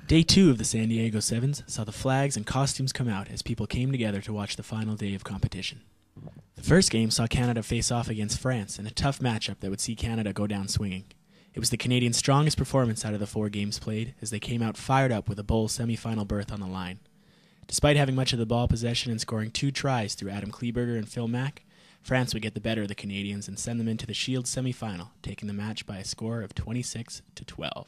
Day 2 of the San Diego Sevens saw the flags and costumes come out as people came together to watch the final day of competition. The first game saw Canada face off against France in a tough matchup that would see Canada go down swinging. It was the Canadians' strongest performance out of the 4 games played as they came out fired up with a bowl semi-final berth on the line. Despite having much of the ball possession and scoring 2 tries through Adam Kleberger and Phil Mack, France would get the better of the Canadians and send them into the Shield semi-final, taking the match by a score of 26-12.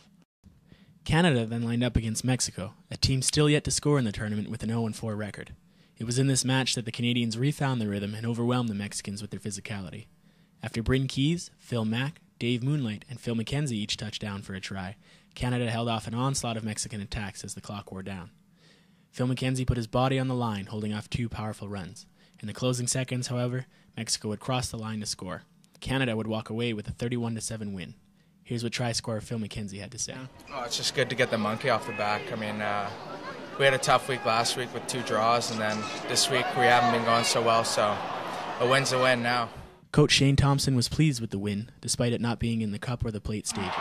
Canada then lined up against Mexico, a team still yet to score in the tournament with an 0-4 record. It was in this match that the Canadians refound their rhythm and overwhelmed the Mexicans with their physicality. After Bryn Keys, Phil Mack, Dave Moonlight, and Phil McKenzie each touched down for a try, Canada held off an onslaught of Mexican attacks as the clock wore down. Phil McKenzie put his body on the line, holding off 2 powerful runs. In the closing seconds, however, Mexico would cross the line to score. Canada would walk away with a 31-7 win. Here's what try scorer Phil McKenzie had to say. Oh, it's just good to get the monkey off the back. I mean, we had a tough week last week with 2 draws, and then this week we haven't been going so well, so a win's a win now. Coach Shane Thompson was pleased with the win, despite it not being in the cup or the plate stages.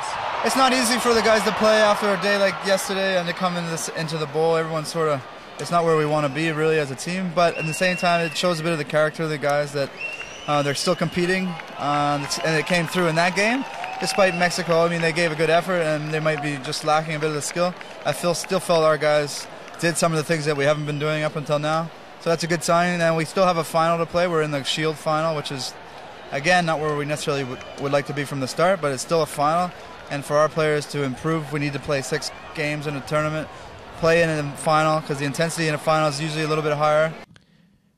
It's not easy for the guys to play after a day like yesterday and to come into the bowl. Everyone's sort of, it's not where we want to be really as a team, but at the same time it shows a bit of the character of the guys that they're still competing, and it came through in that game. Despite Mexico, I mean, they gave a good effort and they might be just lacking a bit of the skill. I still felt our guys did some of the things that we haven't been doing up until now. So that's a good sign, and we still have a final to play. We're in the Shield final, which is, again, not where we necessarily would like to be from the start, but it's still a final. And for our players to improve, we need to play 6 games in a tournament, play in a final, because the intensity in a final is usually a little bit higher.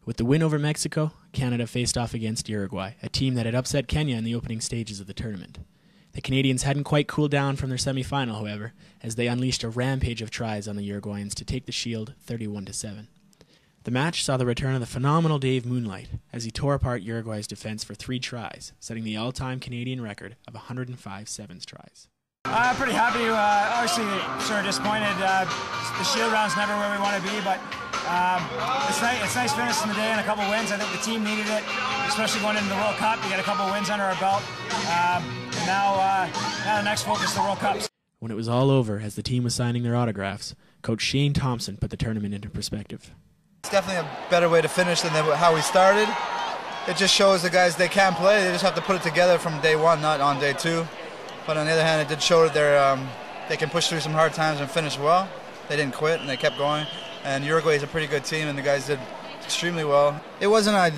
With the win over Mexico, Canada faced off against Uruguay, a team that had upset Kenya in the opening stages of the tournament. The Canadians hadn't quite cooled down from their semi-final, however, as they unleashed a rampage of tries on the Uruguayans to take the Shield 31-7. The match saw the return of the phenomenal Dave Moonlight as he tore apart Uruguay's defense for 3 tries, setting the all-time Canadian record of 105 sevens tries. I'm pretty happy. Obviously, sort of disappointed. The Shield round's never where we want to be, but it's nice finishing the day and a couple wins. I think the team needed it, especially going into the World Cup to get a couple wins under our belt. Now the next focus is the World Cup. When it was all over, as the team was signing their autographs, Coach Shane Thompson put the tournament into perspective. It's definitely a better way to finish than how we started. It just shows the guys they can play. They just have to put it together from day 1, not on day 2. But on the other hand, it did show that they can push through some hard times and finish well. They didn't quit and they kept going. And Uruguay is a pretty good team, and the guys did extremely well. It wasn't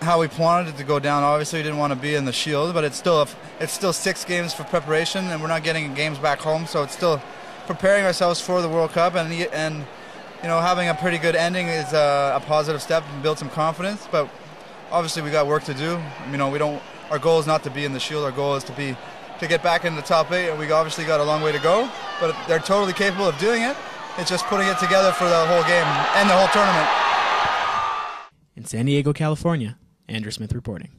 how we wanted it to go down. Obviously, we didn't want to be in the Shield, but it's still 6 games for preparation, and we're not getting games back home, so it's still preparing ourselves for the World Cup. And you know, having a pretty good ending is a positive step and build some confidence. But obviously, we got work to do. You know, our goal is not to be in the Shield. Our goal is to get back in the top 8, and we obviously got a long way to go, but they're totally capable of doing it. It's just putting it together for the whole game and the whole tournament. In San Diego, California, Andrew Smith reporting.